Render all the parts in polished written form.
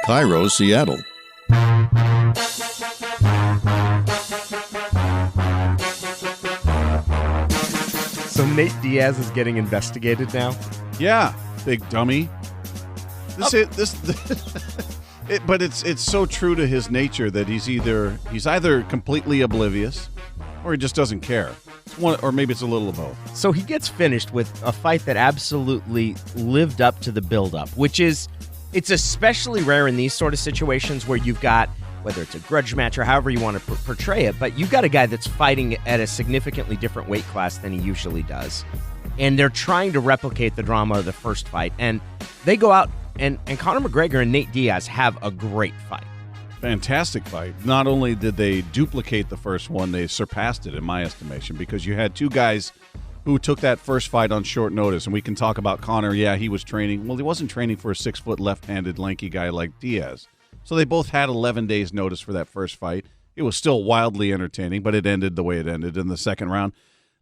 Cairo, Seattle. So Nate Diaz is getting investigated now? Yeah, big dummy. But it's so true to his nature that he's either completely oblivious or he just doesn't care. Or maybe it's a little of both. So he gets finished with a fight that absolutely lived up to the build-up, which is, it's especially rare in these sort of situations where you've got, whether it's a grudge match or however you want to portray it, but you've got a guy that's fighting at a significantly different weight class than he usually does. And they're trying to replicate the drama of the first fight. And they go out, and Conor McGregor and Nate Diaz have a great fight. Fantastic fight. Not only did they duplicate the first one, they surpassed it in my estimation, because you had two guys who took that first fight on short notice. And we can talk about Conor. Yeah, he was training. Well, he wasn't training for a 6-foot left-handed lanky guy like Diaz. So they both had 11 days notice for that first fight. It was still wildly entertaining, but it ended the way it ended in the second round.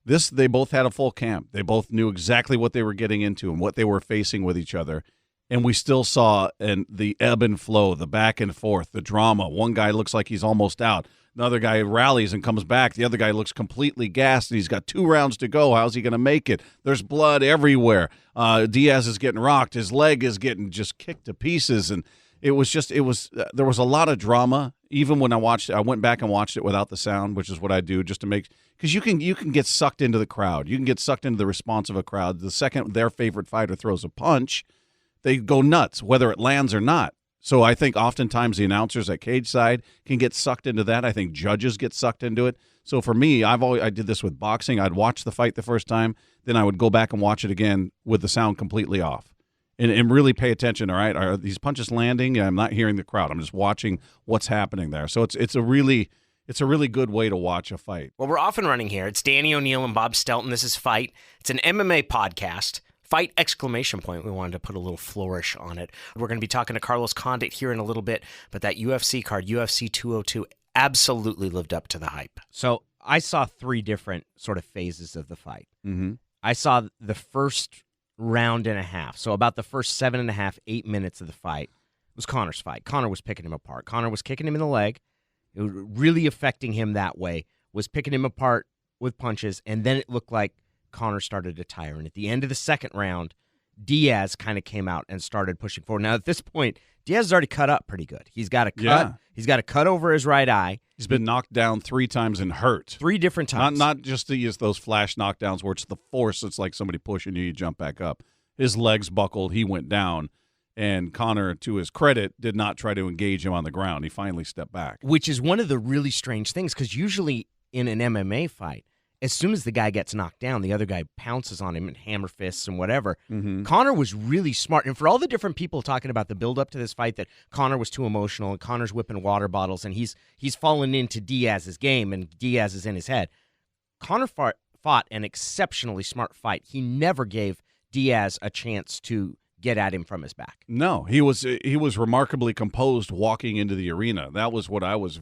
They both had a full camp. They both knew exactly what they were getting into and what they were facing with each other. And we still saw the ebb and flow, the back and forth, the drama. One guy looks like he's almost out. Another guy rallies and comes back. The other guy looks completely gassed, and he's got 2 rounds to go. How's he going to make it? There's blood everywhere. Diaz is getting rocked. His leg is getting just kicked to pieces. And there was a lot of drama. Even when I watched it, I went back and watched it without the sound, which is what I do just to make, because you can get sucked into the crowd. You can get sucked into the response of a crowd. The second their favorite fighter throws a punch, they go nuts, whether it lands or not. So I think oftentimes the announcers at cage side can get sucked into that. I think judges get sucked into it. So for me, I did this with boxing. I'd watch the fight the first time, then I would go back and watch it again with the sound completely off. And really pay attention, all right? Are these punches landing? I'm not hearing the crowd. I'm just watching what's happening there. So it's a really good way to watch a fight. Well, we're off and running here. It's Danny O'Neil and Bob Stelton. This is Fight. It's an MMA podcast. Fight! Exclamation point. We wanted to put a little flourish on it. We're going to be talking to Carlos Condit here in a little bit, but that UFC card, UFC 202, absolutely lived up to the hype. So I saw 3 different sort of phases of the fight. Mm-hmm. I saw the first round and a half. So about the first 7.5, 8 minutes of the fight was Conor's fight. Conor was picking him apart. Conor was kicking him in the leg. It was really affecting him that way, was picking him apart with punches, and then it looked like Conor started to tire. And at the end of the second round, Diaz kind of came out and started pushing forward. Now, at this point, Diaz has already cut up pretty good. He's got a cut. Yeah. He's got a cut over his right eye. He's been knocked down 3 times and hurt. 3 different times. Not just to use those flash knockdowns where it's the force. It's like somebody pushing you, you jump back up. His legs buckled. He went down. And Conor, to his credit, did not try to engage him on the ground. He finally stepped back. Which is one of the really strange things, because usually in an MMA fight, as soon as the guy gets knocked down, the other guy pounces on him and hammer fists and whatever. Mm-hmm. Conor was really smart. And for all the different people talking about the build-up to this fight, that Conor was too emotional and Conor's whipping water bottles and he's fallen into Diaz's game and Diaz is in his head, Conor fought an exceptionally smart fight. He never gave Diaz a chance to get at him from his back. No, he was remarkably composed walking into the arena. That was what I was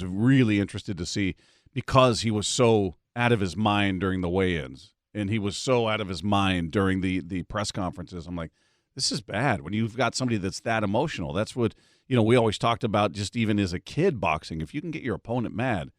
really interested to see, because he was so out of his mind during the weigh-ins, and he was so out of his mind during the press conferences. I'm like, this is bad when you've got somebody that's that emotional. That's what, we always talked about just even as a kid boxing. If you can get your opponent mad,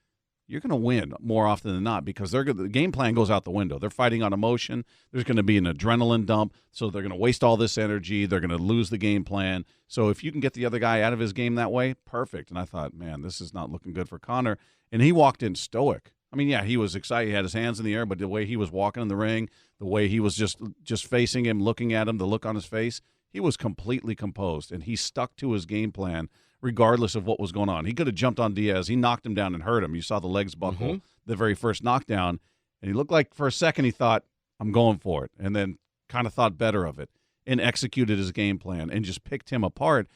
you're going to win more often than not, because the game plan goes out the window. They're fighting on emotion. There's going to be an adrenaline dump, so they're going to waste all this energy. They're going to lose the game plan. So if you can get the other guy out of his game that way, perfect. And I thought, man, this is not looking good for Conor. And he walked in stoic. I mean, yeah, he was excited. He had his hands in the air, but the way he was walking in the ring, the way he was just facing him, looking at him, the look on his face, he was completely composed, and he stuck to his game plan regardless of what was going on. He could have jumped on Diaz. He knocked him down and hurt him. You saw the legs buckle the very first knockdown, and he looked like for a second he thought, I'm going for it, and then kind of thought better of it and executed his game plan and just picked him apart.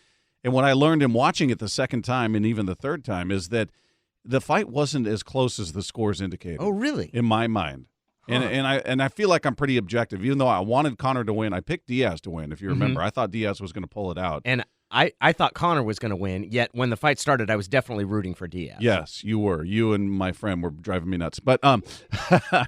And what I learned in watching it the second time and even the third time is that the fight wasn't as close as the scores indicated. Oh, really? In my mind. Huh. And I feel like I'm pretty objective. Even though I wanted Conor to win, I picked Diaz to win, if you remember. I thought Diaz was going to pull it out. And I thought Conor was going to win, yet when the fight started, I was definitely rooting for Diaz. Yes, you were. You and my friend were driving me nuts. But I'm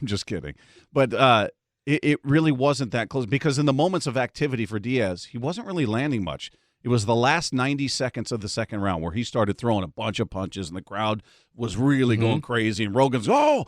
just kidding. But it really wasn't that close, because in the moments of activity for Diaz, he wasn't really landing much. It was the last 90 seconds of the second round where he started throwing a bunch of punches, and the crowd was really going crazy. And Rogan's, oh,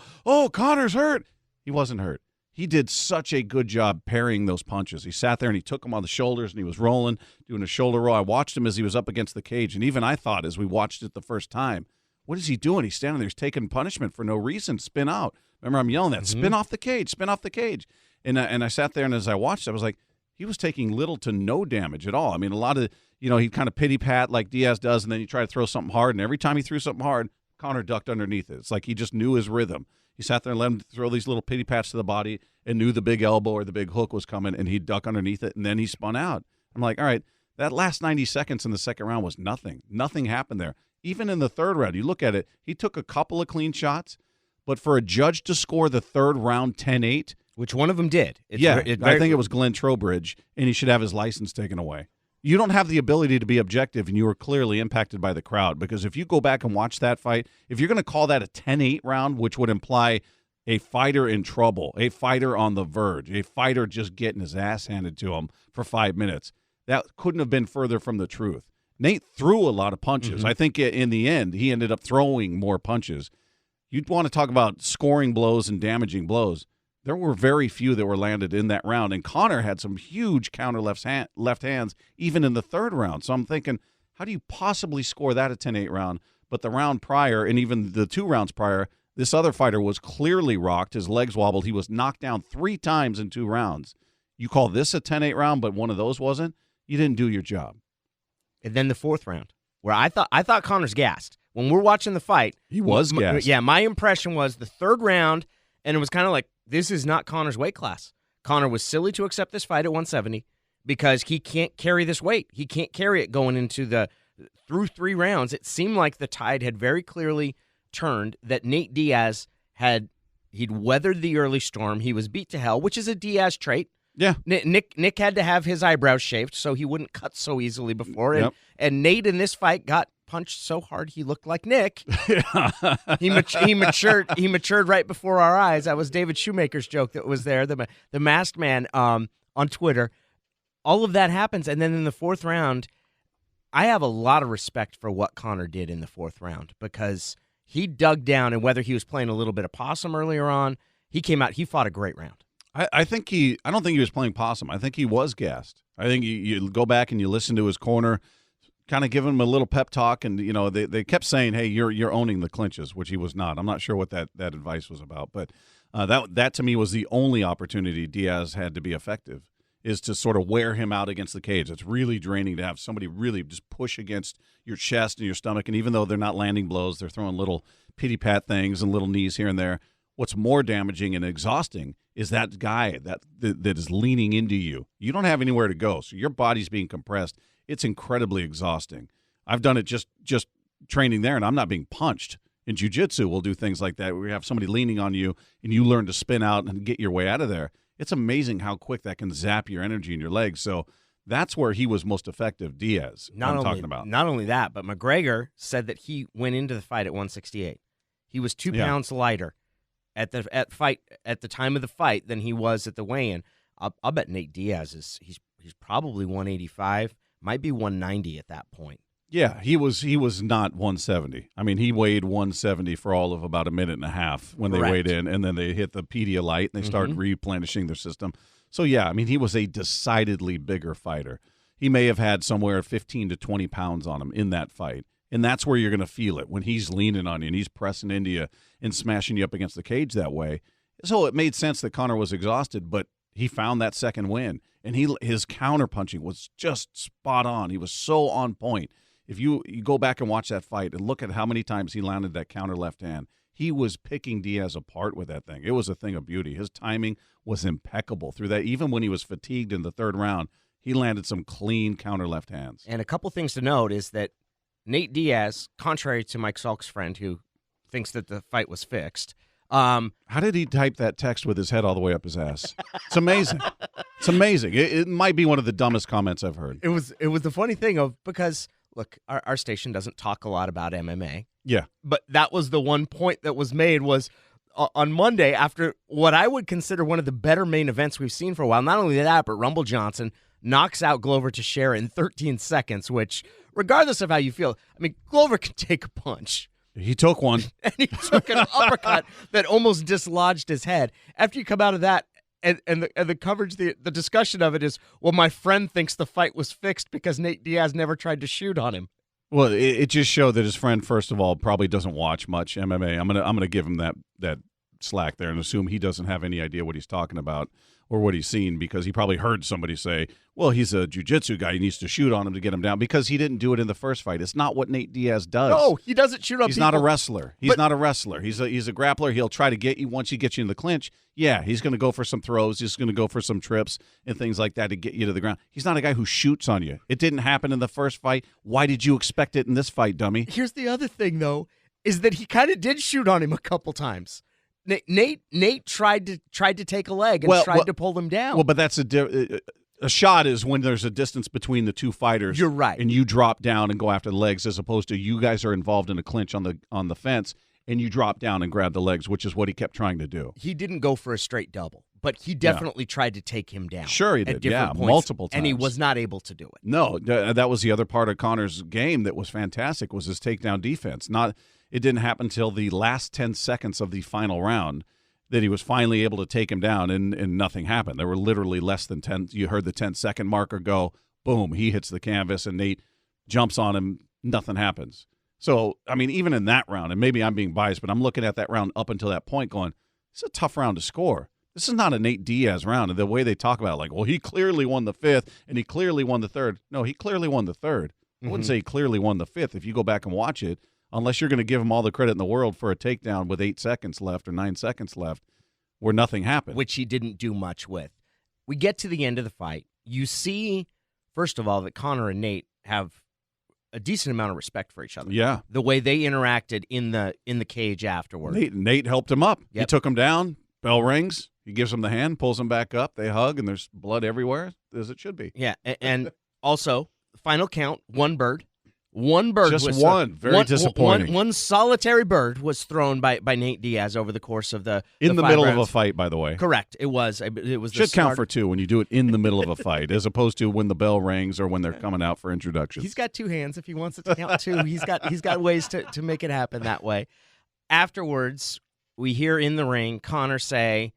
Conor's hurt. He wasn't hurt. He did such a good job parrying those punches. He sat there and he took them on the shoulders, and he was rolling, doing a shoulder roll. I watched him as he was up against the cage, and even I thought as we watched it the first time, what is he doing? He's standing there. He's taking punishment for no reason. Spin out. Remember, I'm yelling that. Spin off the cage. Spin off the cage. And I sat there, and as I watched, I was like, he was taking little to no damage at all. I mean, a lot of, he'd kind of pity-pat like Diaz does, and then he tried to throw something hard, and every time he threw something hard, Conor ducked underneath it. It's like he just knew his rhythm. He sat there and let him throw these little pity-pats to the body and knew the big elbow or the big hook was coming, and he'd duck underneath it, and then he spun out. I'm like, all right, that last 90 seconds in the second round was nothing. Nothing happened there. Even in the third round, you look at it, he took a couple of clean shots, but for a judge to score the third round 10-8, which one of them did. I think it was Glenn Trowbridge, and he should have his license taken away. You don't have the ability to be objective, and you were clearly impacted by the crowd, because if you go back and watch that fight, if you're going to call that a 10-8 round, which would imply a fighter in trouble, a fighter on the verge, a fighter just getting his ass handed to him for 5 minutes, that couldn't have been further from the truth. Nate threw a lot of punches. I think in the end, he ended up throwing more punches. You'd want to talk about scoring blows and damaging blows. There were very few that were landed in that round, and Conor had some huge counter left hands even in the third round. So I'm thinking, how do you possibly score that a 10-8 round? But the round prior, and even the 2 rounds prior, this other fighter was clearly rocked. His legs wobbled. He was knocked down 3 times in 2 rounds. You call this a 10-8 round, but one of those wasn't? You didn't do your job. And then the fourth round, where I thought Conor's gassed. When we're watching the fight, he was gassed. Yeah, my impression was the third round, and it was kind of like, this is not Conor's weight class. Conor was silly to accept this fight at 170 because he can't carry this weight. He can't carry it going into through 3 rounds. It seemed like the tide had very clearly turned, that Nate Diaz he'd weathered the early storm. He was beat to hell, which is a Diaz trait. Yeah. Nick had to have his eyebrows shaved so he wouldn't cut so easily before. And Nate in this fight got punched so hard he looked like Nick. He matured right before our eyes. That was David Shoemaker's joke that was there, the masked man on Twitter. All of that happens, and then in the fourth round, I have a lot of respect for what Conor did in the fourth round, because he dug down, and whether he was playing a little bit of possum earlier on, he came out, he fought a great round. I don't think he was playing possum. I think he was gassed. I think you go back and you listen to his corner, kind of give him a little pep talk, and they kept saying, "Hey, you're owning the clinches," which he was not. I'm not sure what that advice was about, but that to me was the only opportunity Diaz had to be effective, is to sort of wear him out against the cage. It's really draining to have somebody really just push against your chest and your stomach, and even though they're not landing blows, they're throwing little pity pat things and little knees here and there. What's more damaging and exhausting is that guy that is leaning into you. You don't have anywhere to go, so your body's being compressed. It's incredibly exhausting. I've done it just training there, and I'm not being punched. In jiu-jitsu, we'll do things like that, where we have somebody leaning on you, and you learn to spin out and get your way out of there. It's amazing how quick that can zap your energy in your legs. So that's where he was most effective, Diaz, talking about. Not only that, but McGregor said that he went into the fight at 168. He was 2 pounds lighter at the time of the fight than he was at the weigh-in. I'll bet Nate Diaz he's probably 185, might be 190 at that point. Yeah, he was not 170. I mean, he weighed 170 for all of about a minute and a half when they weighed in, and then they hit the Pedialyte and they started replenishing their system. So yeah, I mean, he was a decidedly bigger fighter. He may have had somewhere 15 to 20 pounds on him in that fight. And that's where you're going to feel it, when he's leaning on you and he's pressing into you and smashing you up against the cage that way. So it made sense that Conor was exhausted, but he found that second win. And his counterpunching was just spot on. He was so on point. If you go back and watch that fight and look at how many times he landed that counter left hand, he was picking Diaz apart with that thing. It was a thing of beauty. His timing was impeccable through that. Even when he was fatigued in the third round, he landed some clean counter left hands. And a couple things to note is that Nate Diaz, contrary to Mike Salk's friend who thinks that the fight was fixed. How did he type that text with his head all the way up his ass? It's amazing. It's amazing. It might be one of the dumbest comments I've heard. It was the funny thing because, look, our station doesn't talk a lot about MMA. Yeah. But that was the one point that was made was on Monday, after what I would consider one of the better main events we've seen for a while. Not only that, but Rumble Johnson knocks out Glover Teixeira in 13 seconds, which, regardless of how you feel, I mean, Glover can take a punch. He took one. And he took an uppercut that almost dislodged his head. After you come out of that, and the coverage, the discussion of it is, well, my friend thinks the fight was fixed because Nate Diaz never tried to shoot on him. Well, it just showed that his friend, first of all, probably doesn't watch much MMA. I'm gonna give him that slack there and assume he doesn't have any idea what he's talking about or what he's seen, because he probably heard somebody say, well, he's a jiu-jitsu guy. He needs to shoot on him to get him down, because he didn't do it in the first fight. It's not what Nate Diaz does. No, he doesn't shoot on He's people. not a wrestler. He's not a wrestler. He's a grappler. He'll try to get you once he gets you in the clinch. Yeah, he's going to go for some throws. He's going to go for some trips and things like that to get you to the ground. He's not a guy who shoots on you. It didn't happen in the first fight. Why did you expect it in this fight, dummy? Here's the other thing, though, is that he kind of did shoot on him a couple times. Nate tried to take a leg and tried to pull him down. Well, but that's a shot is when there's a distance between the two fighters. You're right. And you drop down and go after the legs, as opposed to you guys are involved in a clinch on the fence and you drop down and grab the legs, which is what he kept trying to do. He didn't go for a straight double, but he definitely tried to take him down. Sure he did. At different points, multiple times. and he was not able to do it. No, that was the other part of Conor's game that was fantastic, was his takedown defense. It didn't happen until the last 10 seconds of the final round that he was finally able to take him down, and nothing happened. There were literally less than 10. You heard the 10-second marker go, boom, he hits the canvas, and Nate jumps on him. Nothing happens. So, I mean, even in that round, and maybe I'm being biased, but I'm looking at that round up until that point going, this is a tough round to score. This is not a Nate Diaz round. And the way they talk about it, like, well, he clearly won the fifth, and he clearly won the third. No, he clearly won the third. I wouldn't say he clearly won the fifth if you go back and watch it, unless you're going to give him all the credit in the world for a takedown with 8 seconds left or 9 seconds left where nothing happened. Which he didn't do much with. We get to the end of the fight. You see, first of all, that Conor and Nate have a decent amount of respect for each other. Yeah. The way they interacted in the cage afterward. Nate helped him up. Yep. He took him down. Bell rings. He gives him the hand, pulls him back up. They hug, and there's blood everywhere, as it should be. Yeah, and also, final count, one bird. One bird Just was one. Very disappointing. One solitary bird was thrown by Nate Diaz over the course of the in the 5 middle rounds. of a fight, by the way. Correct. It was. Should count for 2 when you do it in the middle of a fight, as opposed to when the bell rings or when they're coming out for introductions. He's got 2 hands if he wants it to count 2. He's got ways to make it happen that way. Afterwards, we hear in the ring Conor say,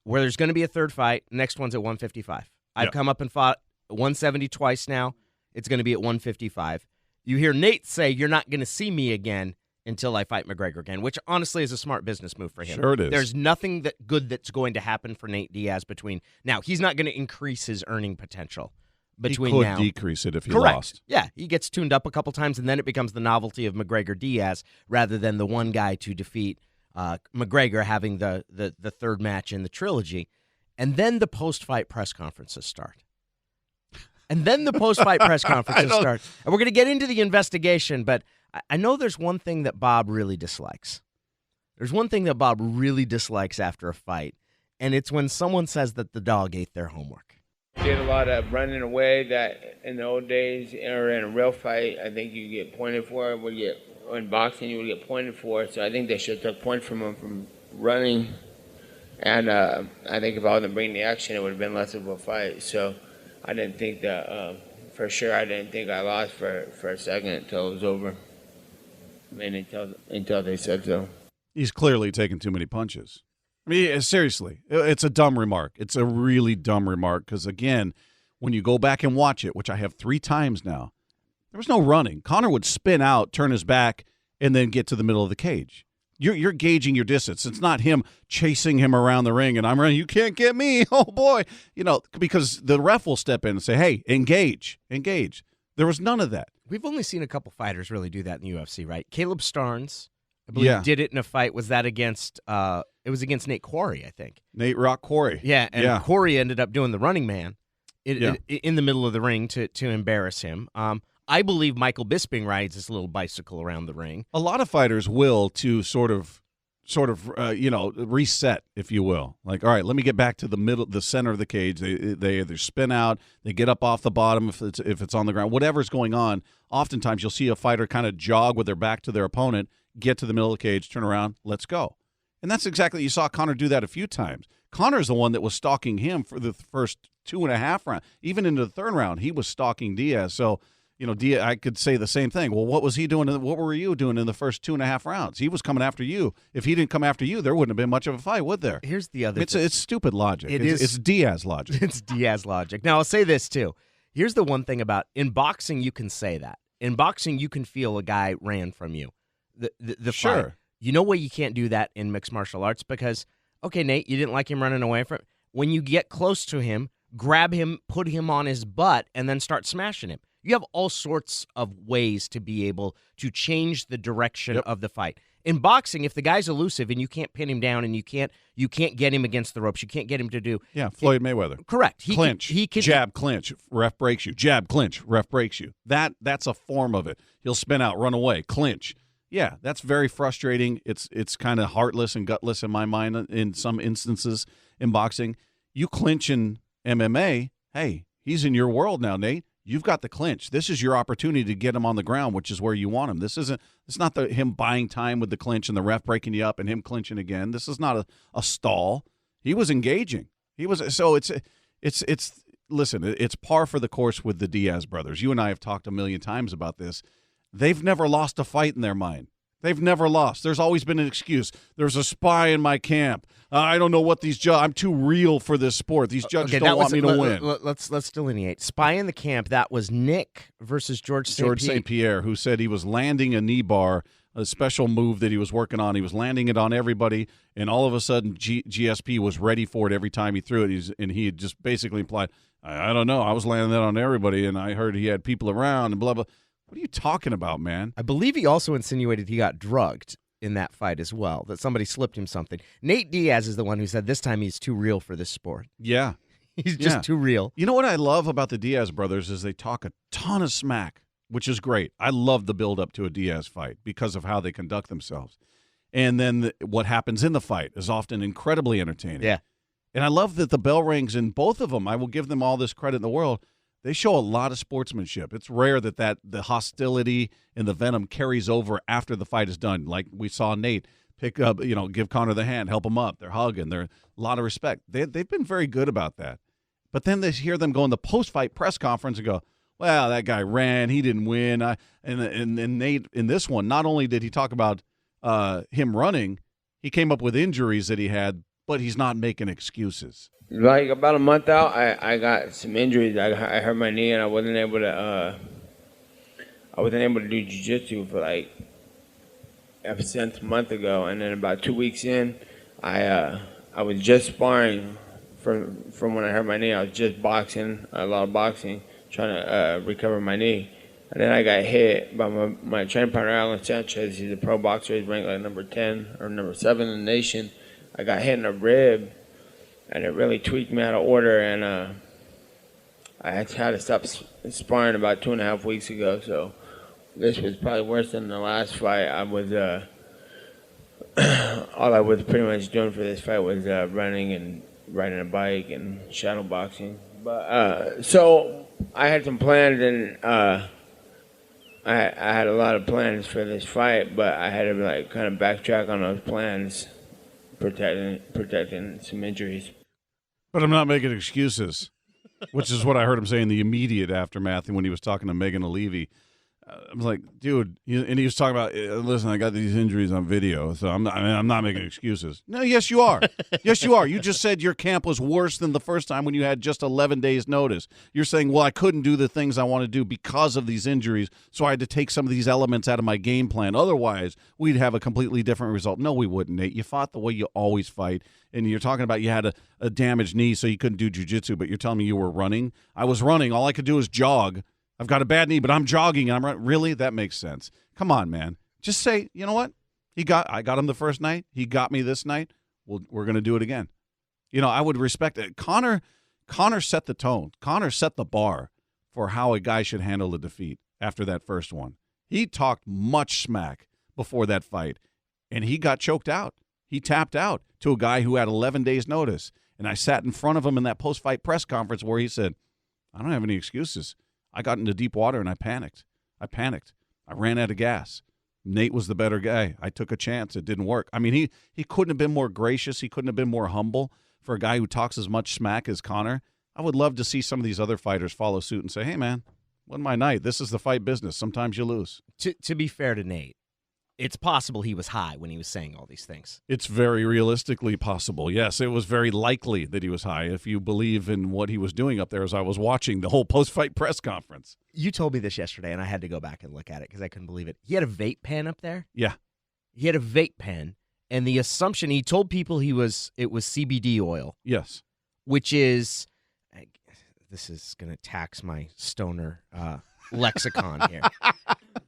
where there's going to be a third fight, next one's at 155. I've come up and fought 170 twice now. It's going to be at 155. You hear Nate say, you're not going to see me again until I fight McGregor again, which honestly is a smart business move for him. Sure it is. There's nothing good that's going to happen for Nate Diaz between now. He's not going to increase his earning potential between now. He could decrease it if he Correct. lost. Yeah, he gets tuned up a couple times, and then it becomes the novelty of McGregor Diaz rather than the one guy to defeat McGregor having the third match in the trilogy. And then the post-fight press conferences start. And then the post-fight press conferences start. And we're going to get into the investigation, but I know there's one thing that Bob really dislikes. There's one thing that Bob really dislikes after a fight, and it's when someone says that the dog ate their homework. Did a lot of running away that in the old days, or in a real fight, I think you get pointed for. In boxing, you would get pointed for. So I think they should have took points from him from running. And I think if I wasn't bringing the action, it would have been less of a fight. So I didn't think that, for sure, I didn't think I lost for a second until it was over. I mean, until they said so. He's clearly taking too many punches. I mean, seriously, it's a dumb remark. It's a really dumb remark because, again, when you go back and watch it, which I have 3 times now, there was no running. Conor would spin out, turn his back, and then get to the middle of the cage. You're gauging your distance. It's not him chasing him around the ring and I'm running. You can't get me. Oh, boy. Because the ref will step in and say, hey, engage. There was none of that. We've only seen a couple fighters really do that in the UFC, right? Caleb Starnes, I believe, did it in a fight. Was that against it was against Nate Quarry, I think. Nate Rock Quarry. Yeah, and Quarry ended up doing the running man in the middle of the ring to embarrass him. I believe Michael Bisping rides his little bicycle around the ring. A lot of fighters will to sort of reset, if you will. Like, all right, let me get back to the center of the cage. They either spin out, they get up off the bottom if it's on the ground, whatever's going on. Oftentimes, you'll see a fighter kind of jog with their back to their opponent, get to the middle of the cage, turn around, let's go. And that's exactly, you saw Conor do that a few times. Conor's the one that was stalking him for the first 2.5 rounds. Even into the third round, he was stalking Diaz. So, Diaz, I could say the same thing. Well, what was he doing? What were you doing in the first 2.5 rounds? He was coming after you. If he didn't come after you, there wouldn't have been much of a fight, would there? Here's the other It's stupid logic. It is. It's Diaz logic. It's Diaz logic. Now, I'll say this, too. Here's the one thing about in boxing, you can say that. In boxing, you can feel a guy ran from you. The Sure. fight. You know why you can't do that in mixed martial arts? Because, okay, Nate, you didn't like him running away from. When you get close to him, grab him, put him on his butt, and then start smashing him. You have all sorts of ways to be able to change the direction of the fight. In boxing, if the guy's elusive and you can't pin him down and you can't get him against the ropes, you can't get him to do. Yeah, Floyd Mayweather. Correct. Clinch. He can jab, clinch. Ref breaks you. Jab, clinch. Ref breaks you. That's a form of it. He'll spin out, run away, clinch. Yeah, that's very frustrating. It's kind of heartless and gutless in my mind in some instances in boxing. You clinch in MMA, hey, he's in your world now, Nate. You've got the clinch. This is your opportunity to get him on the ground, which is where you want him. It's not him buying time with the clinch and the ref breaking you up and him clinching again. This is not a stall. He was engaging. Listen, it's par for the course with the Diaz brothers. You and I have talked a million times about this. They've never lost a fight in their mind. They've never lost. There's always been an excuse. There's a spy in my camp. I don't know what these judges. I'm too real for this sport. These judges don't want me to win. Let's delineate. Spy in the camp. That was Nick versus George St. Pierre, who said he was landing a knee bar, a special move that he was working on. He was landing it on everybody, and all of a sudden GSP was ready for it every time he threw it. And he had just basically implied, I don't know. I was landing that on everybody, and I heard he had people around and blah blah. What are you talking about, man? I believe he also insinuated he got drugged in that fight as well, that somebody slipped him something. Nate Diaz is the one who said this time he's too real for this sport. Yeah. He's just too real. You know what I love about the Diaz brothers is they talk a ton of smack, which is great. I love the build-up to a Diaz fight because of how they conduct themselves. And then what happens in the fight is often incredibly entertaining. Yeah. And I love that the bell rings in both of them. I will give them all this credit in the world. They show a lot of sportsmanship. It's rare that the hostility and the venom carries over after the fight is done. Like we saw Nate pick up, give Conor the hand, help him up. They're hugging. They're a lot of respect. They've been very good about that. But then they hear them go in the post-fight press conference and go, well, that guy ran. He didn't win. And Nate, in this one, not only did he talk about him running, he came up with injuries that he had, but he's not making excuses. Like about a month out, I got some injuries. I hurt my knee and I wasn't able to do jiu-jitsu for ever since a month ago. And then about 2 weeks in, I was just sparring from when I hurt my knee. I was just boxing, a lot of boxing, trying to recover my knee. And then I got hit by my training partner, Alan Sanchez. He's a pro boxer. He's ranked number 10 or number 7 in the nation. I got hit in a rib. And it really tweaked me out of order, and I had to stop sparring about 2.5 weeks ago. So this was probably worse than the last fight. I was all I was pretty much doing for this fight was running and riding a bike and shadow boxing. But so I had some plans, and I had a lot of plans for this fight, but I had to kind of backtrack on those plans, protecting some injuries. But I'm not making excuses, which is what I heard him say in the immediate aftermath when he was talking to Megan O'Leary. I was like, dude, and he was talking about, listen, I got these injuries on video, so I'm not making excuses. No, yes, you are. Yes, you are. You just said your camp was worse than the first time when you had just 11 days notice. You're saying, well, I couldn't do the things I want to do because of these injuries, so I had to take some of these elements out of my game plan. Otherwise, we'd have a completely different result. No, we wouldn't, Nate. You fought the way you always fight, and you're talking about you had a damaged knee, so you couldn't do jiu-jitsu, but you're telling me you were running. I was running. All I could do was jog. I've got a bad knee, but I'm jogging and I'm running. Really? That makes sense. Come on, man. Just say, you know what? I got him the first night. He got me this night. We're going to do it again. I would respect it. Conor set the tone. Conor set the bar for how a guy should handle a defeat after that first one. He talked much smack before that fight, and he got choked out. He tapped out to a guy who had 11 days notice. And I sat in front of him in that post-fight press conference where he said, I don't have any excuses. I got into deep water and I panicked. I ran out of gas. Nate was the better guy. I took a chance. It didn't work. I mean, he couldn't have been more gracious. He couldn't have been more humble. for a guy who talks as much smack as Conor, I would love to see some of these other fighters follow suit and say, hey, man, wasn't my night. This is the fight business. Sometimes you lose. To be fair to Nate, it's possible he was high when he was saying all these things. It's very realistically possible. Yes, it was very likely that he was high if you believe in what he was doing up there as I was watching the whole post-fight press conference. You told me this yesterday, and I had to go back and look at it because I couldn't believe it. He had a vape pen up there? Yeah. He had a vape pen, and the assumption, he told people it was CBD oil. Yes. Which is, this is going to tax my stoner lexicon here.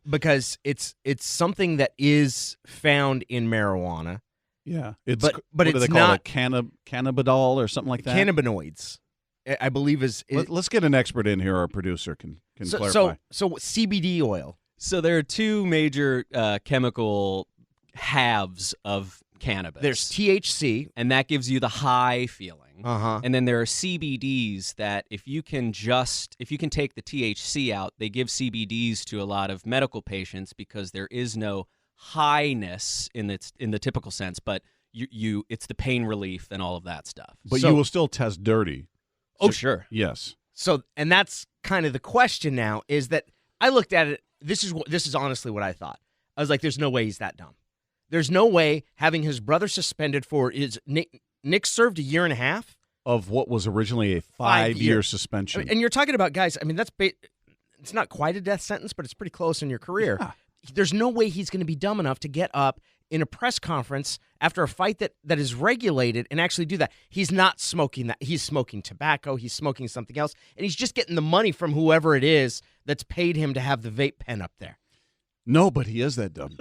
Because it's something that is found in marijuana. Yeah. It's, but what it's do they call not it? Cannabidol or something like that? Cannabinoids, I believe is. Let's get an expert in here. Our producer can clarify. So CBD oil. So there are two major chemical halves of cannabis. There's THC, and that gives you the high feeling. Uh-huh. And then there are CBDs that if you can take the THC out, they give CBDs to a lot of medical patients because there is no highness in the typical sense, but it's the pain relief and all of that stuff. But you will still test dirty. Oh, sure. Yes. So, and that's kind of the question now, is that I looked at it, this is honestly what I thought. I was like, there's no way he's that dumb. There's no way having his brother suspended for Nick served 1.5 years of what was originally a 5-year suspension. I mean, and you're talking about guys, I mean, it's not quite a death sentence, but it's pretty close in your career. Yeah. There's no way he's going to be dumb enough to get up in a press conference after a fight that is regulated and actually do that. He's not smoking that. He's smoking tobacco. He's smoking something else. And he's just getting the money from whoever it is that's paid him to have the vape pen up there. No, but he is that dumb.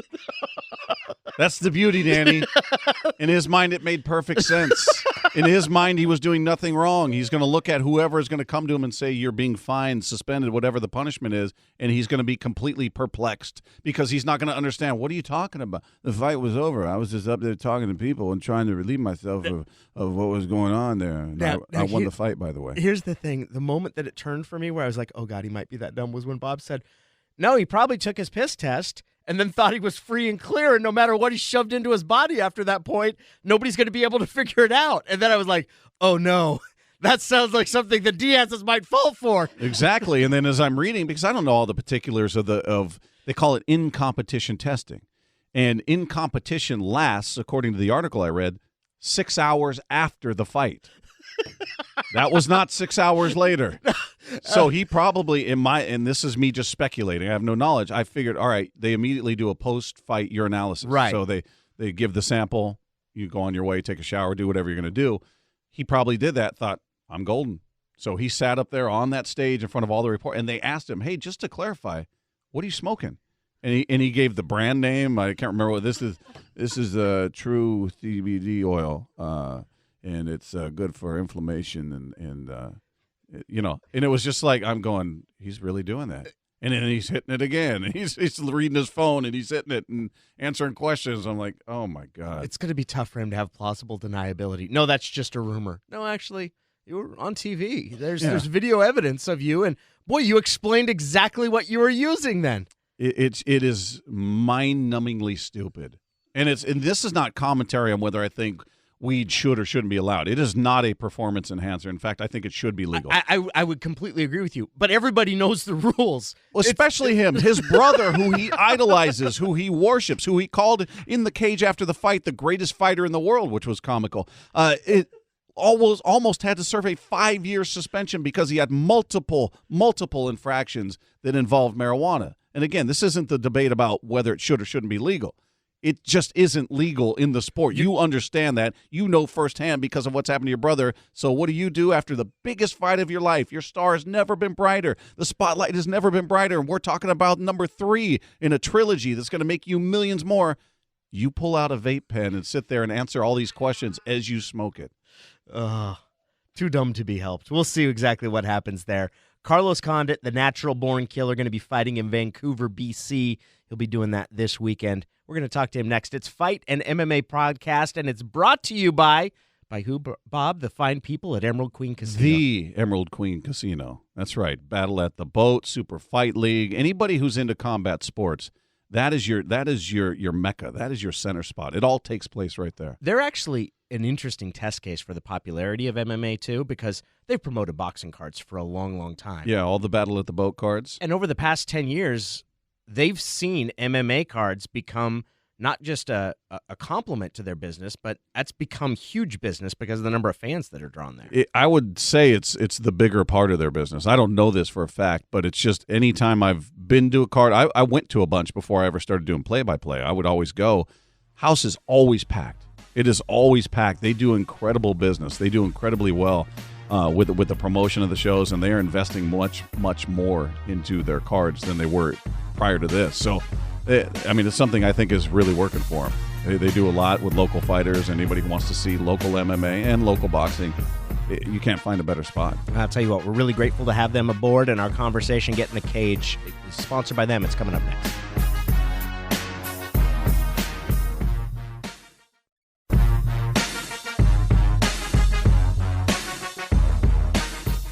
That's the beauty, Danny. In his mind, it made perfect sense. In his mind, he was doing nothing wrong. He's going to look at whoever is going to come to him and say, you're being fined, suspended, whatever the punishment is, and he's going to be completely perplexed because he's not going to understand, what are you talking about? The fight was over. I was just up there talking to people and trying to relieve myself of what was going on there. And I won the fight, by the way. Here's the thing. The moment that it turned for me where I was like, oh, God, he might be that dumb, was when Bob said, no, he probably took his piss test and then thought he was free and clear, and no matter what he shoved into his body after that point, nobody's going to be able to figure it out. And then I was like, oh, no, that sounds like something the Diaz's might fall for. Exactly. And then as I'm reading, because I don't know all the particulars of they call it in-competition testing. And in-competition lasts, according to the article I read, 6 hours after the fight. That was not 6 hours later. So he probably, and this is me just speculating, I have no knowledge, I figured, all right, they immediately do a post-fight urinalysis. Right. So they give the sample, you go on your way, take a shower, do whatever you're going to do. He probably did that, thought, I'm golden. So he sat up there on that stage in front of all the reporters, and they asked him, hey, just to clarify, what are you smoking? And he gave the brand name. I can't remember what this is. This is True CBD oil. And it's good for inflammation and it was just like, I'm going, he's really doing that. And then he's hitting it again. And he's reading his phone and he's hitting it and answering questions. I'm like, oh, my God. It's going to be tough for him to have plausible deniability. No, that's just a rumor. No, actually, you were on TV. There's video evidence of you. And, boy, you explained exactly what you were using then. It is mind-numbingly stupid. And this is not commentary on whether I think weed should or shouldn't be allowed. It is not a performance enhancer. In fact, I think it should be legal. I would completely agree with you. But everybody knows the rules. Well, especially him. His brother, who he idolizes, who he worships, who he called in the cage after the fight the greatest fighter in the world, which was comical. It almost had to serve a 5-year suspension because he had multiple infractions that involved marijuana. And again, this isn't the debate about whether it should or shouldn't be legal. It just isn't legal in the sport. You understand that. You know firsthand because of what's happened to your brother. So what do you do after the biggest fight of your life? Your star has never been brighter. The spotlight has never been brighter. And we're talking about number 3 in a trilogy that's going to make you millions more. You pull out a vape pen and sit there and answer all these questions as you smoke it. Too dumb to be helped. We'll see exactly what happens there. Carlos Condit, the natural-born killer, going to be fighting in Vancouver, BC. He'll be doing that this weekend. We're going to talk to him next. It's Fight and MMA Podcast, and it's brought to you by who, Bob? The fine people at Emerald Queen Casino. The Emerald Queen Casino. That's right. Battle at the Boat, Super Fight League. Anybody who's into combat sports, That is your mecca. That is your center spot. It all takes place right there. They're actually an interesting test case for the popularity of MMA too, because they've promoted boxing cards for a long, long time. Yeah, all the Battle at the Boat cards. And over the past 10 years, they've seen MMA cards become not just a complement to their business, but that's become huge business because of the number of fans that are drawn there. I would say it's the bigger part of their business. I don't know this for a fact, but it's just anytime I've been to a card, I went to a bunch before I ever started doing play-by-play. I would always go. House is always packed. It is always packed. They do incredible business. They do incredibly well with the promotion of the shows, and they are investing much, much more into their cards than they were prior to this. So, it's something I think is really working for them. They do a lot with local fighters. Anybody who wants to see local MMA and local boxing, you can't find a better spot. I'll tell you what, we're really grateful to have them aboard, and our conversation, Get in the Cage, is sponsored by them. It's coming up next.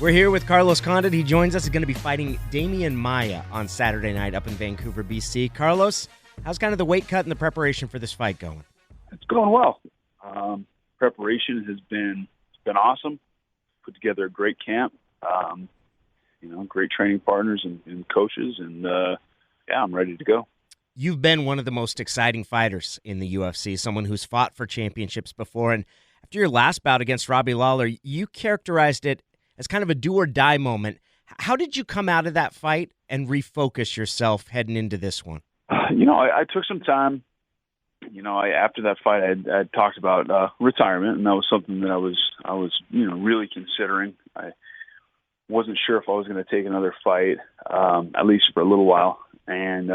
We're here with Carlos Condit. He joins us. He's going to be fighting Demian Maia on Saturday night up in Vancouver, BC. Carlos, how's kind of the weight cut and the preparation for this fight going? It's going well. Preparation has been awesome. Put together a great camp. Great training partners and coaches, and I'm ready to go. You've been one of the most exciting fighters in the UFC, someone who's fought for championships before. And after your last bout against Robbie Lawler, you characterized it as kind of a do-or-die moment. How did you come out of that fight and refocus yourself heading into this one? I took some time. After that fight, I talked about retirement, and that was something that I was really considering. I wasn't sure if I was going to take another fight, at least for a little while. And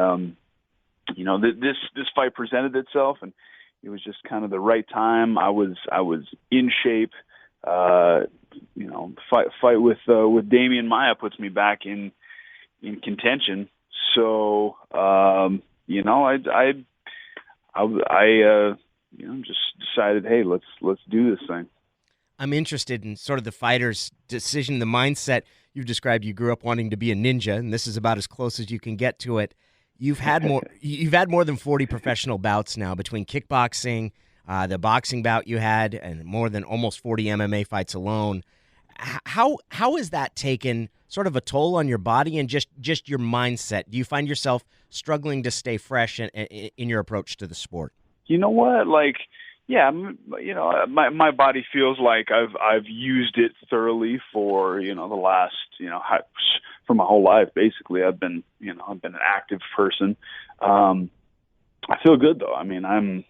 this fight presented itself, and it was just kind of the right time. I was in shape. Fight with Demian Maia puts me back in contention. So, I just decided, hey, let's do this thing. I'm interested in sort of the fighter's decision, the mindset. You've described you grew up wanting to be a ninja, and this is about as close as you can get to it. You've had more than 40 professional bouts now between kickboxing, the boxing bout you had, and more than almost 40 MMA fights alone. How has that taken sort of a toll on your body and just your mindset? Do you find yourself struggling to stay fresh in your approach to the sport? You know what? My body feels like I've used it thoroughly for the last for my whole life. Basically, I've been an active person. I feel good though. I mean, I'm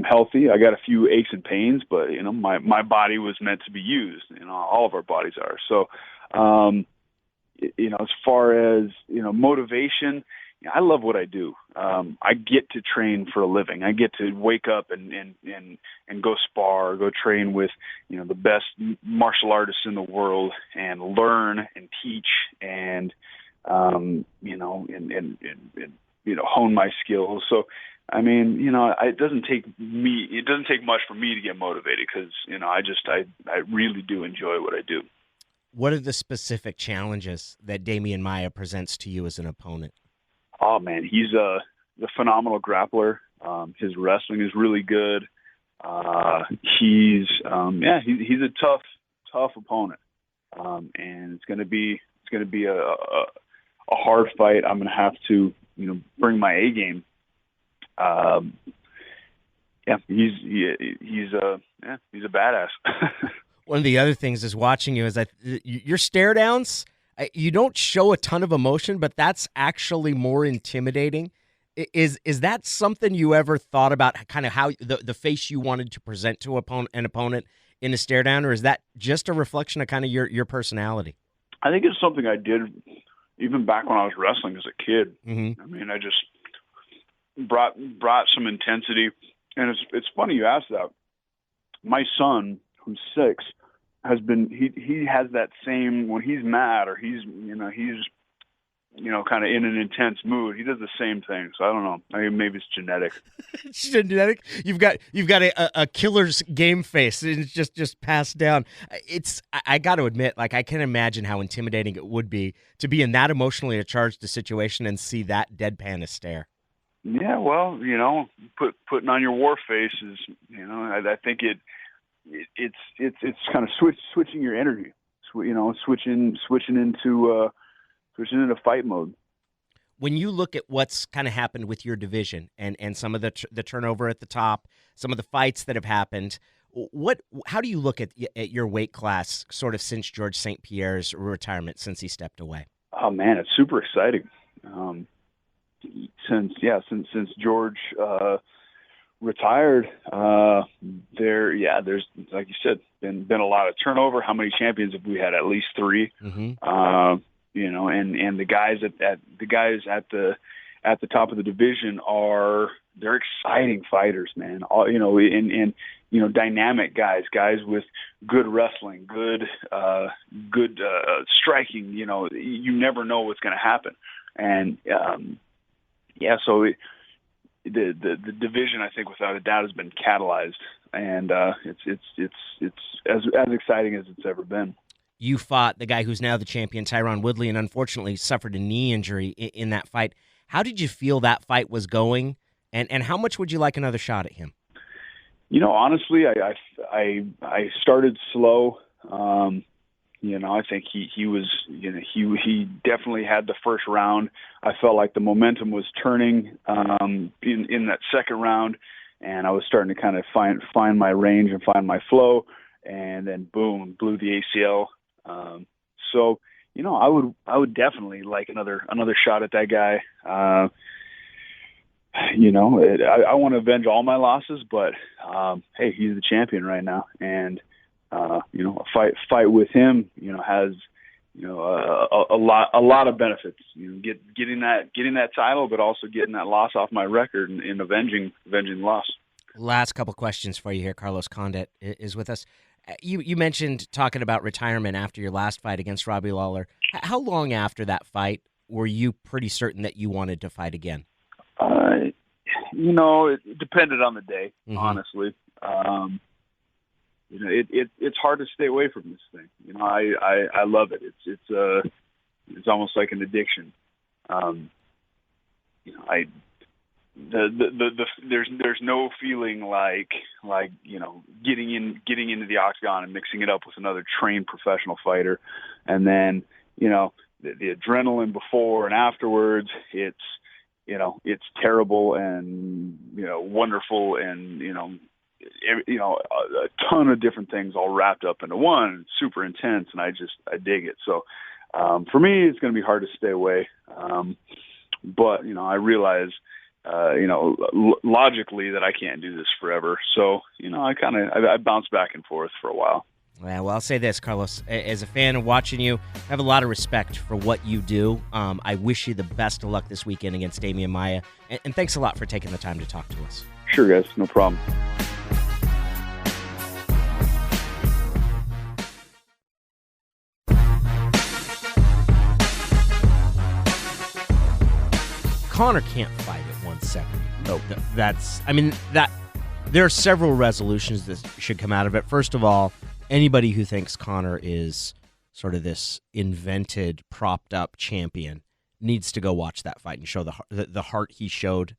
healthy. I got a few aches and pains, but my body was meant to be used. All of our bodies are. So, as far as motivation, I love what I do. I get to train for a living. I get to wake up and go spar, or go train with the best martial artists in the world, and learn and teach and hone my skills. So. I mean, it doesn't take much for me to get motivated, because, I really do enjoy what I do. What are the specific challenges that Demian Maia presents to you as an opponent? Oh man, he's a phenomenal grappler. His wrestling is really good. He's a tough opponent. And it's going to be a hard fight. I'm going to have to, bring my A game. He's a badass. One of the other things is watching you is your stare downs. You don't show a ton of emotion, but that's actually more intimidating. Is that something you ever thought about? Kind of how the face you wanted to present to an opponent in a stare down, or is that just a reflection of kind of your personality? I think it's something I did even back when I was wrestling as a kid. Mm-hmm. I mean, I just brought some intensity, and it's funny you asked that. My son, who's 6, he has that same, when he's mad or he's kind of in an intense mood, he does the same thing. So I don't know. I mean, maybe it's genetic. It's genetic. You've got a killer's game face, and it's just passed down. I got to admit, like, I can imagine how intimidating it would be to be in that emotionally charged a situation and see that deadpan a stare. Yeah, well, putting on your war face is, I think it's kind of switching your energy, switching into fight mode. When you look at what's kind of happened with your division and some of the turnover at the top, some of the fights that have happened, how do you look at your weight class sort of since George St. Pierre's retirement, since he stepped away? Oh man, it's super exciting. Since George retired, there's, like you said, been a lot of turnover. How many champions have we had? At least 3. Mm-hmm. And the guys at the top of the division they're exciting fighters, man. And dynamic guys with good wrestling, good striking. You never know what's going to happen. And so the division, I think, without a doubt, has been catalyzed, and it's as exciting as it's ever been. You fought the guy who's now the champion, Tyron Woodley, and unfortunately suffered a knee injury in that fight. How did you feel that fight was going, and how much would you like another shot at him? Honestly, I started slow. I think he was, he definitely had the first round. I felt like the momentum was turning in that second round, and I was starting to kind of find my range and find my flow, and then boom, blew the ACL. So I would definitely like another shot at that guy. I want to avenge all my losses, but hey, he's the champion right now, and a fight with him, has a lot of benefits. Getting that title, but also getting that loss off my record and avenging the loss. Last couple questions for you here. Carlos Condit is with us. You mentioned talking about retirement after your last fight against Robbie Lawler. How long after that fight were you pretty certain that you wanted to fight again? It depended on the day, honestly. It's hard to stay away from this thing. I love it. It's almost like an addiction. There's no feeling like getting into the octagon and mixing it up with another trained professional fighter, and then the adrenaline before and afterwards. It's terrible and wonderful and a ton of different things all wrapped up into one. It's super intense, and I dig it. So for me, it's going to be hard to stay away. But I realize logically that I can't do this forever. So I bounce back and forth for a while. Well, I'll say this, Carlos. As a fan of watching you, I have a lot of respect for what you do. I wish you the best of luck this weekend against Demian Maia. And thanks a lot for taking the time to talk to us. Sure, guys. No problem. Conor can't fight at 170. No, there are several resolutions that should come out of it. First of all, anybody who thinks Conor is sort of this invented, propped up champion needs to go watch that fight and show the heart he showed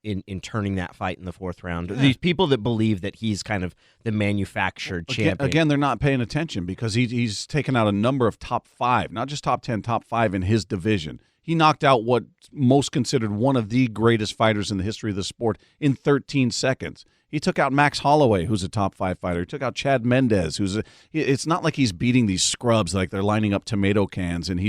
in turning that fight in the fourth round. Yeah. These people that believe that he's kind of the manufactured champion. Again, they're not paying attention because he's taken out a number of top 5, not just top 10, top 5 in his division. He knocked out what most considered one of the greatest fighters in the history of the sport in 13 seconds. He took out Max Holloway, who's a top 5 fighter. He took out Chad Mendez, it's not like he's beating these scrubs like they're lining up tomato cans and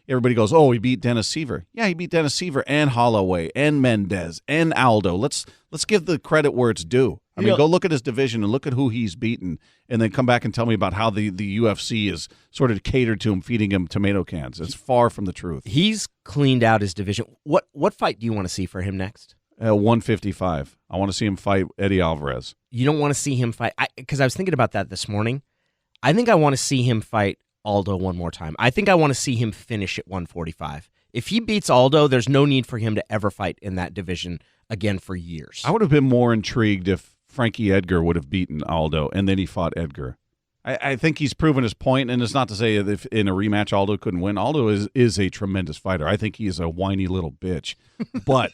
everybody goes, oh, he beat Dennis Seaver. Yeah, he beat Dennis Seaver and Holloway and Mendez and Aldo. Let's give the credit where it's due. I mean, go look at his division and look at who he's beaten, and then come back and tell me about how the UFC is sort of catered to him, feeding him tomato cans. It's far from the truth. He's cleaned out his division. What fight do you want to see for him next? 155. I want to see him fight Eddie Alvarez. You don't want to see him fight? Because I was thinking about that this morning. I think I want to see him fight Aldo one more time. I think I want to see him finish at 145. If he beats Aldo, there's no need for him to ever fight in that division again for years. I would have been more intrigued if Frankie Edgar would have beaten Aldo and then he fought Edgar. I think he's proven his point, and it's not to say that if in a rematch Aldo couldn't win. Aldo is a tremendous fighter. I think he is a whiny little bitch. But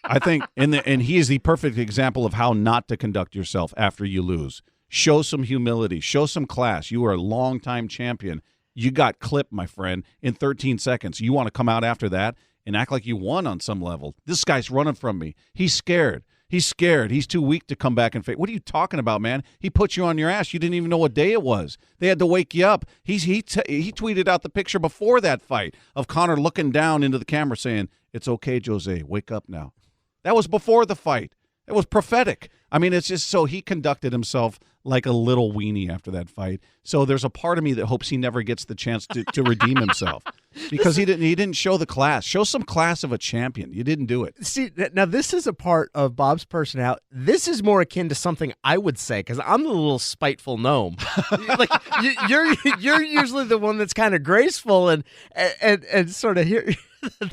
I think and he is the perfect example of how not to conduct yourself after you lose. Show some humility. Show some class. You are a longtime champion. You got clipped, my friend, in 13 seconds. You want to come out after that and act like you won on some level. This guy's running from me. He's scared. He's scared. He's too weak to come back and fight. What are you talking about, man? He put you on your ass. You didn't even know what day it was. They had to wake you up. He tweeted out the picture before that fight of Conor looking down into the camera saying, "It's okay, Jose. Wake up now." That was before the fight. It was prophetic. I mean, it's just so he conducted himself like a little weenie after that fight. So there's a part of me that hopes he never gets the chance to redeem himself because he didn't show the class. Show some class of a champion. You didn't do it. See, now this is a part of Bob's personality. This is more akin to something I would say because I'm the little spiteful gnome. Like you're usually the one that's kind of graceful and sort of here.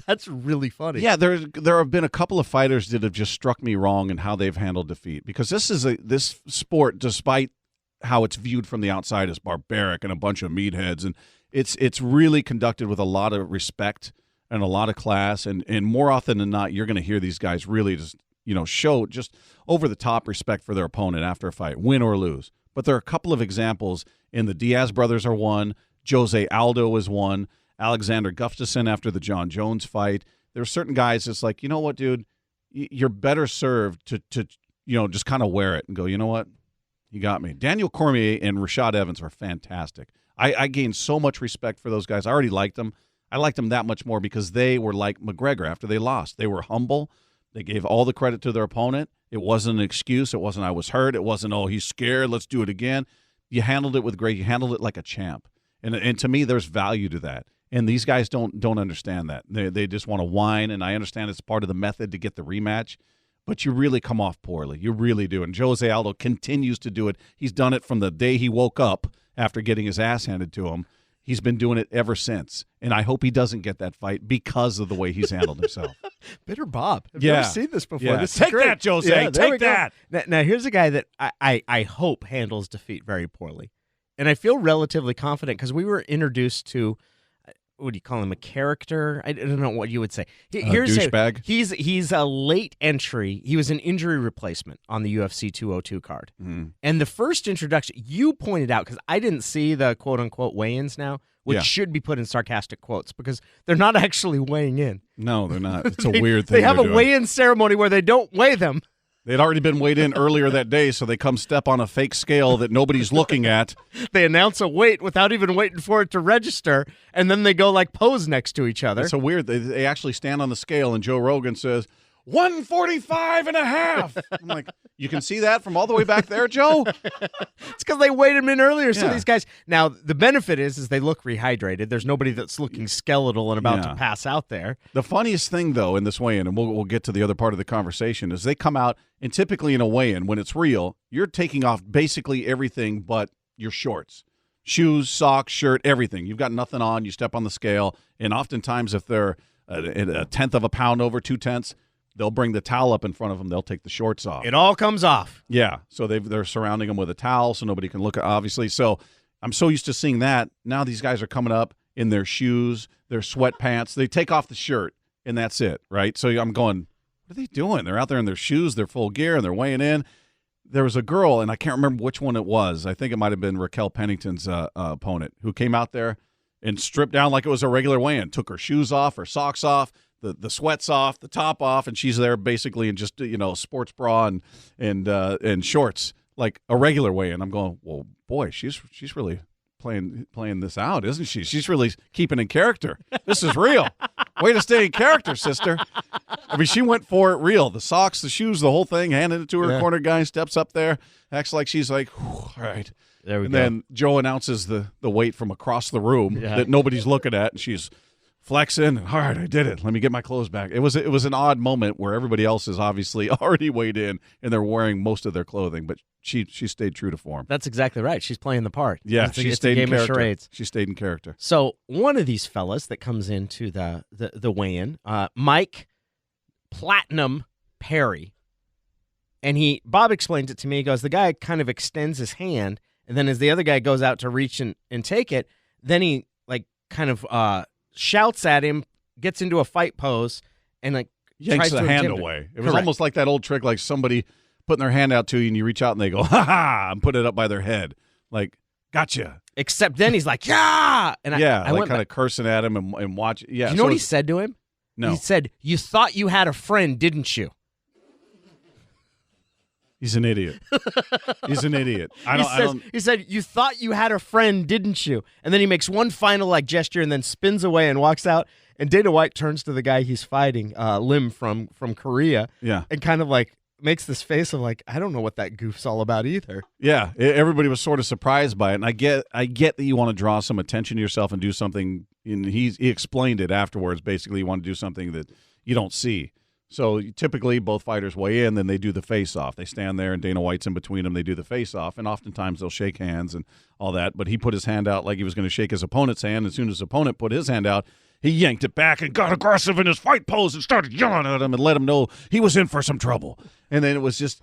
That's really funny. Yeah, there have been a couple of fighters that have just struck me wrong in how they've handled defeat because this sport, despite how it's viewed from the outside as barbaric and a bunch of meatheads, and it's really conducted with a lot of respect and a lot of class, and more often than not, you're going to hear these guys really just show just over the top respect for their opponent after a fight, win or lose. But there are a couple of examples, and the Diaz brothers are one. Jose Aldo is one. Alexander Gustafsson after the John Jones fight. There are certain guys that's like, you know what, dude, you're better served to just kind of wear it and go, you know what, you got me. Daniel Cormier and Rashad Evans are fantastic. I gained so much respect for those guys. I already liked them. I liked them that much more because they were like McGregor after they lost. They were humble. They gave all the credit to their opponent. It wasn't an excuse. It wasn't I was hurt. It wasn't, oh, he's scared, let's do it again. You handled it with grace. You handled it like a champ. And to me, there's value to that. And these guys don't understand that. They just want to whine, and I understand it's part of the method to get the rematch, but you really come off poorly. You really do. And Jose Aldo continues to do it. He's done it from the day he woke up after getting his ass handed to him. He's been doing it ever since. And I hope he doesn't get that fight because of the way he's handled himself. Bitter Bob. I've Yeah. never seen this before. Yeah. This is Take great. that, Jose. Yeah, there we Take go. that. Now, here's a guy that I hope handles defeat very poorly. And I feel relatively confident because we were introduced to, what do you call him, a character? I don't know what you would say. Here's douchebag? He's a late entry. He was an injury replacement on the UFC 202 card. Mm. And the first introduction, you pointed out, because I didn't see the quote-unquote weigh-ins now, which Yeah. should be put in sarcastic quotes because they're not actually weighing in. No, they're not. It's a weird thing. They have they're a doing. weigh-in ceremony where they don't weigh them. They'd already been weighed in earlier that day, so they come step on a fake scale that nobody's looking at. They announce a weight without even waiting for it to register, and then they go like pose next to each other. It's so weird. They actually stand on the scale, and Joe Rogan says, 145 and a half. I'm like, you can see that from all the way back there, Joe? It's because they weighed him in earlier. So Yeah. these guys, now the benefit is they look rehydrated. There's nobody that's looking skeletal and about Yeah. to pass out there. The funniest thing, though, in this weigh-in, and we'll get to the other part of the conversation, is they come out, and typically in a weigh-in, when it's real, you're taking off basically everything but your shorts. Shoes, socks, shirt, everything. You've got nothing on. You step on the scale, and oftentimes if they're a tenth of a pound over, 2/10, they'll bring the towel up in front of them. They'll take the shorts off. It all comes off. Yeah, so they're surrounding them with a towel so nobody can look at, obviously. So I'm so used to seeing that. Now these guys are coming up in their shoes, their sweatpants. They take off the shirt, and that's it, right? So I'm going, what are they doing? They're out there in their shoes, their full gear, and they're weighing in. There was a girl, and I can't remember which one it was. I think it might have been Raquel Pennington's opponent, who came out there and stripped down like it was a regular weigh-in, took her shoes off, her socks off, the sweats off, the top off, and she's there basically in just sports bra and shorts like a regular weigh-in. I'm going, well, boy, she's really playing this out, isn't she? She's really keeping in character. This is real. Way to stay in character, sister. I mean, she went for it real. The socks, the shoes, the whole thing, handed it to her. Yeah. Corner guy steps up there, acts like she's like, all right. There we And go. then Joe announces the weight from across the room Yeah. that nobody's looking at, and she's flexing. All right, I did it. Let me get my clothes back. It was an odd moment where everybody else is obviously already weighed in and they're wearing most of their clothing, but she stayed true to form. That's exactly right. She's playing the part. Yeah, she stayed in character. Charades. She stayed in character. So one of these fellas that comes into the weigh-in, Mike Platinum Perry, and Bob explains it to me. He goes, the guy kind of extends his hand, and then as the other guy goes out to reach and take it, then he like kind of shouts at him, gets into a fight pose, and like yanks tries the to hand intimidate. away. It was Correct. almost like that old trick, like somebody putting their hand out to you, and you reach out and they go, ha ha, and put it up by their head. Like, gotcha. Except then he's like, yeah! And I like went kind of cursing at him and watch. Yeah. Do you know what he said to him? No. He said, you thought you had a friend, didn't you? He's an idiot. He's an idiot. He said, you thought you had a friend, didn't you? And then he makes one final like gesture and then spins away and walks out. And Dana White turns to the guy he's fighting, Lim from Korea, and kind of like makes this face of like, I don't know what that goof's all about either. Yeah, everybody was sort of surprised by it, and I get that you want to draw some attention to yourself and do something. And he explained it afterwards. Basically, you want to do something that you don't see. So typically, both fighters weigh in, then they do the face-off. They stand there, and Dana White's in between them. They do the face-off, and oftentimes they'll shake hands and all that. But he put his hand out like he was going to shake his opponent's hand. As soon as his opponent put his hand out, he yanked it back and got aggressive in his fight pose and started yelling at him and let him know he was in for some trouble. And then it was just,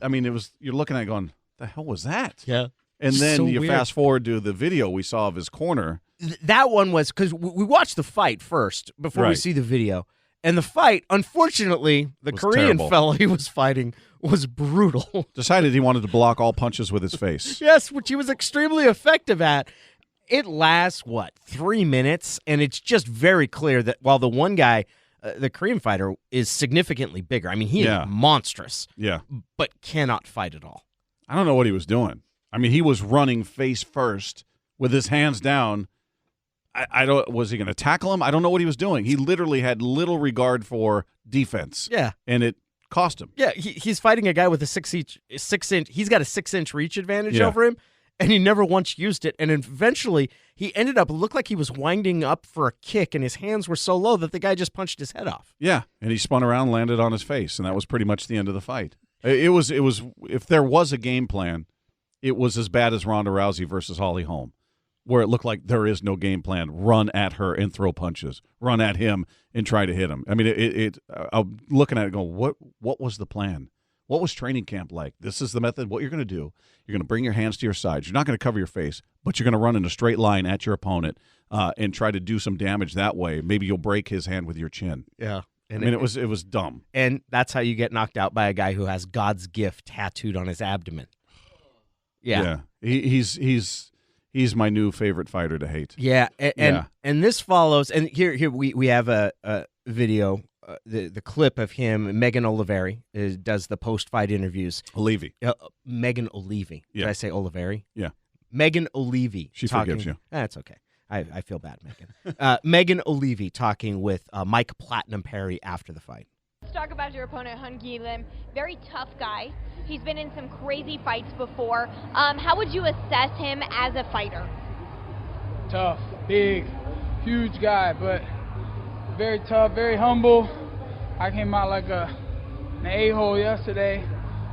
you're looking at it going, the hell was that? Yeah. And then So you weird. fast forward to the video we saw of his corner. That one was, because we watched the fight first before we Right. see the video. And the fight, unfortunately, the Was Korean terrible. fellow he was fighting was brutal. Decided he wanted to block all punches with his face. Yes, which he was extremely effective at. It lasts, 3 minutes? And it's just very clear that while the one guy, the Korean fighter, is significantly bigger. I mean, he Yeah. is monstrous, Yeah. but cannot fight at all. I don't know what he was doing. I mean, he was running face first with his hands down. Was he going to tackle him? I don't know what he was doing. He literally had little regard for defense. Yeah. And it cost him. Yeah, he's fighting a guy with a 6-inch. He's got a 6-inch reach advantage Yeah. over him, and he never once used it. And eventually, he ended up looked like he was winding up for a kick, and his hands were so low that the guy just punched his head off. Yeah. And he spun around, landed on his face, and that was pretty much the end of the fight. It was. If there was a game plan, it was as bad as Ronda Rousey versus Holly Holm, where it looked like there is no game plan. Run at her and throw punches. Run at him and try to hit him. I mean, I'm looking at it going, what was the plan? What was training camp like? This is the method. What you're going to do, you're going to bring your hands to your sides. You're not going to cover your face, but you're going to run in a straight line at your opponent and try to do some damage that way. Maybe you'll break his hand with your chin. Yeah. And it was dumb. And that's how you get knocked out by a guy who has God's gift tattooed on his abdomen. Yeah. He's my new favorite fighter to hate. Yeah, and this follows, and here we have a video, the clip of him. Megan Oliveri does the post-fight interviews. Olivi. Megan Olivi. Yeah. Did I say Oliveri? Yeah. Megan Olivi. She forgives you. That's okay. I feel bad, Megan. Megan Olivi talking with Mike Platinum Perry after the fight. Let's talk about your opponent, Hungi Lim. Very tough guy. He's been in some crazy fights before. How would you assess him as a fighter? Tough, big, huge guy, but very tough, very humble. I came out like an a-hole yesterday,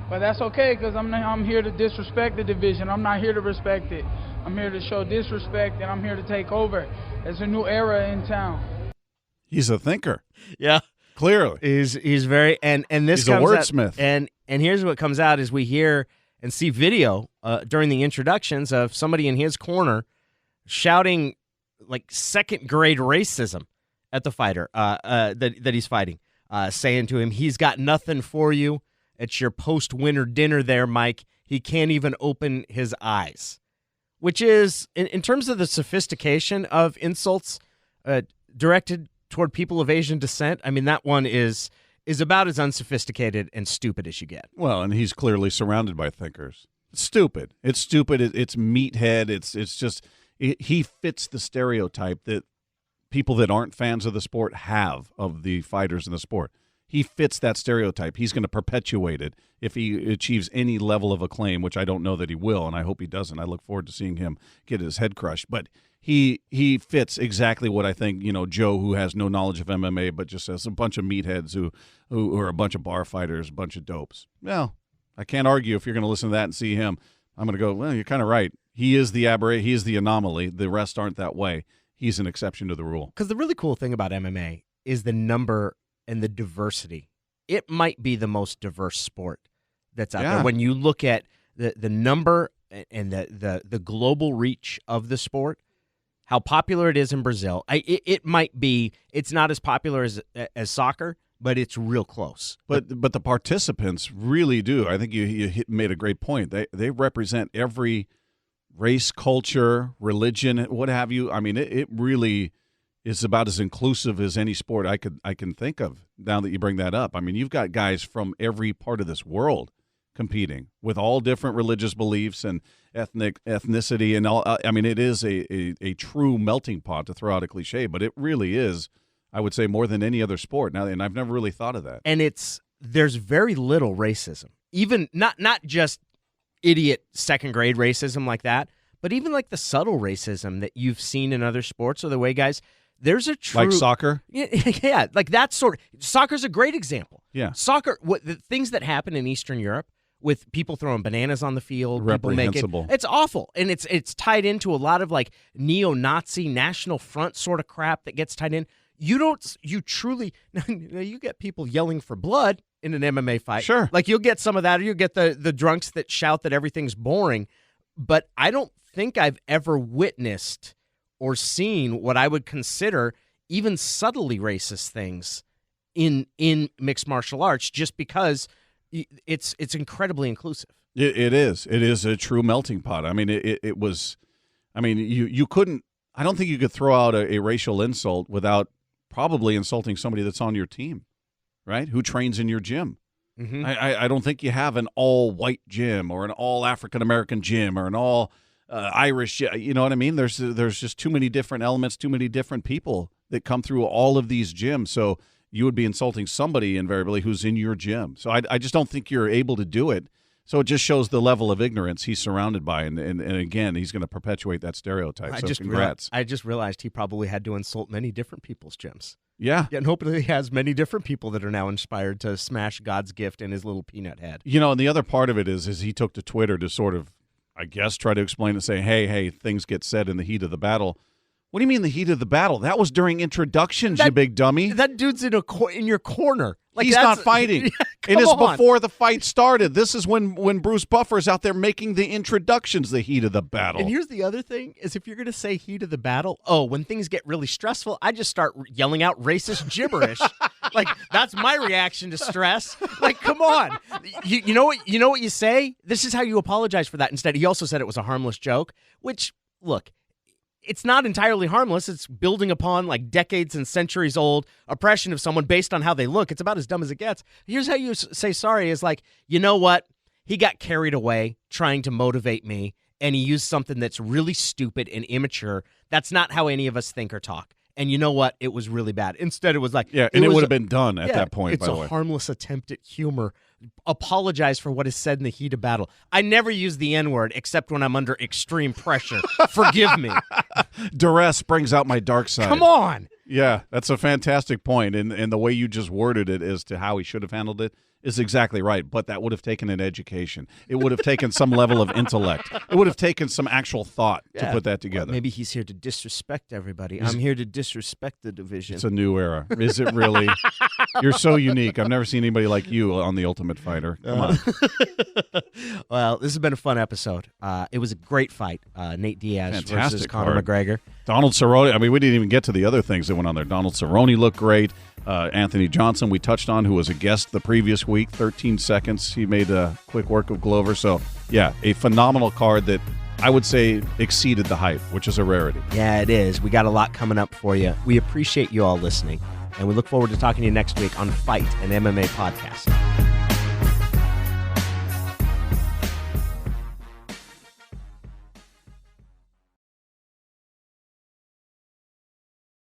but that's okay because I'm here to disrespect the division. I'm not here to respect it. I'm here to show disrespect, and I'm here to take over. There's a new era in town. He's a thinker. Yeah. Clearly. He's very and this He's a comes wordsmith. Out, and here's what comes out is we hear and see video during the introductions of somebody in his corner shouting like second grade racism at the fighter that he's fighting, saying to him, he's got nothing for you. It's your post-winter dinner there, Mike. He can't even open his eyes. Which is, in terms of the sophistication of insults directed toward people of Asian descent, I mean, that one is about as unsophisticated and stupid as you get. Well, and he's clearly surrounded by thinkers. It's stupid. It's meathead. It's just he fits the stereotype that people that aren't fans of the sport have of the fighters in the sport. he fits that stereotype. He's going to perpetuate it if he achieves any level of acclaim, which I don't know that he will, and I hope he doesn't. I look forward to seeing him get his head crushed. But he fits exactly what I think, Joe, who has no knowledge of MMA, but just has a bunch of meatheads who are a bunch of bar fighters, a bunch of dopes. Well, I can't argue if you're going to listen to that and see him. I'm going to go, well, you're kind of right. He is the aberration. He is the anomaly. The rest aren't that way. He's an exception to the rule. Because the really cool thing about MMA is the number and the diversity. It might be the most diverse sport that's out there. When you look at the number and the global reach of the sport, how popular it is in Brazil. It might be, it's not as popular as soccer, but it's real close. But the participants really do. I think you made a great point. They represent every race, culture, religion, what have you. I mean, it really is about as inclusive as any sport I can think of. Now that you bring that up, I mean, you've got guys from every part of this world competing with all different religious beliefs and ethnicity and all. I mean, it is a true melting pot, to throw out a cliche, but it really is, I would say, more than any other sport. Now, and I've never really thought of that. And there's very little racism, even not just idiot second grade racism like that, but even like the subtle racism that you've seen in other sports, or the way guys. There's a true, like soccer. Yeah, like that sort of. Soccer's a great example. Yeah, soccer. The things that happen in Eastern Europe with people throwing bananas on the field, people reprehensible. It's awful, and it's tied into a lot of like neo-Nazi National Front sort of crap that gets tied in. You truly, you get people yelling for blood in an MMA fight. Sure. Like you'll get some of that, or you'll get the drunks that shout that everything's boring. But I don't think I've ever witnessed or seen what I would consider even subtly racist things in mixed martial arts, just because it's incredibly inclusive. It is. It is a true melting pot. I mean, it was. I mean, you couldn't. I don't think you could throw out a racial insult without probably insulting somebody that's on your team, right? Who trains in your gym. Mm-hmm. I don't think you have an all-white gym or an all-African-American gym or an all Irish. You know what I mean? There's just too many different elements, too many different people that come through all of these gyms. So you would be insulting somebody invariably who's in your gym. So I just don't think you're able to do it. So it just shows the level of ignorance he's surrounded by, and again, he's going to perpetuate that stereotype. Congrats. I just realized he probably had to insult many different people's gyms. Yeah. And hopefully he has many different people that are now inspired to smash God's gift in his little peanut head. And the other part of it is he took to Twitter to sort of, I guess, try to explain and say, hey, things get said in the heat of the battle. What do you mean the heat of the battle? That was during introductions, you big dummy. That dude's in your corner. Like he's not fighting. Yeah, it is before the fight started. This is when Bruce Buffer's out there making the introductions, the heat of the battle. And here's the other thing, is if you're going to say heat of the battle, when things get really stressful, I just start yelling out racist gibberish. Like, that's my reaction to stress. Like, come on. You know what you say? This is how you apologize for that. Instead, he also said it was a harmless joke, which, look, it's not entirely harmless. It's building upon like decades and centuries old oppression of someone based on how they look. It's about as dumb as it gets. Here's how you say sorry is like, you know what? He got carried away trying to motivate me, and he used something that's really stupid and immature. That's not how any of us think or talk. And you know what? It was really bad. Instead, it was like... Yeah, and it would have been done at that point, by the way. It's a harmless attempt at humor. Apologize for what is said in the heat of battle. I never use the N-word except when I'm under extreme pressure. Forgive me. Duress brings out my dark side. Come on. Yeah, that's a fantastic point. And the way you just worded it as to how he should have handled it is exactly right. But that would have taken an education. It would have taken some level of intellect. It would have taken some actual thought to put that together. Well, maybe he's here to disrespect everybody. I'm here to disrespect the division. It's a new era. Is it really? You're so unique. I've never seen anybody like you on The Ultimate Fighter. Come on. Well, this has been a fun episode. It was a great fight. Nate Diaz versus Conor card. McGregor. Donald Cerrone. I mean, we didn't even get to the other things that went on there. Donald Cerrone looked great. Anthony Johnson, we touched on, who was a guest the previous week. 13 seconds. He made a quick work of Glover. So, yeah, a phenomenal card that I would say exceeded the hype, which is a rarity. Yeah, it is. We got a lot coming up for you. We appreciate you all listening, and we look forward to talking to you next week on Fight, an MMA podcast.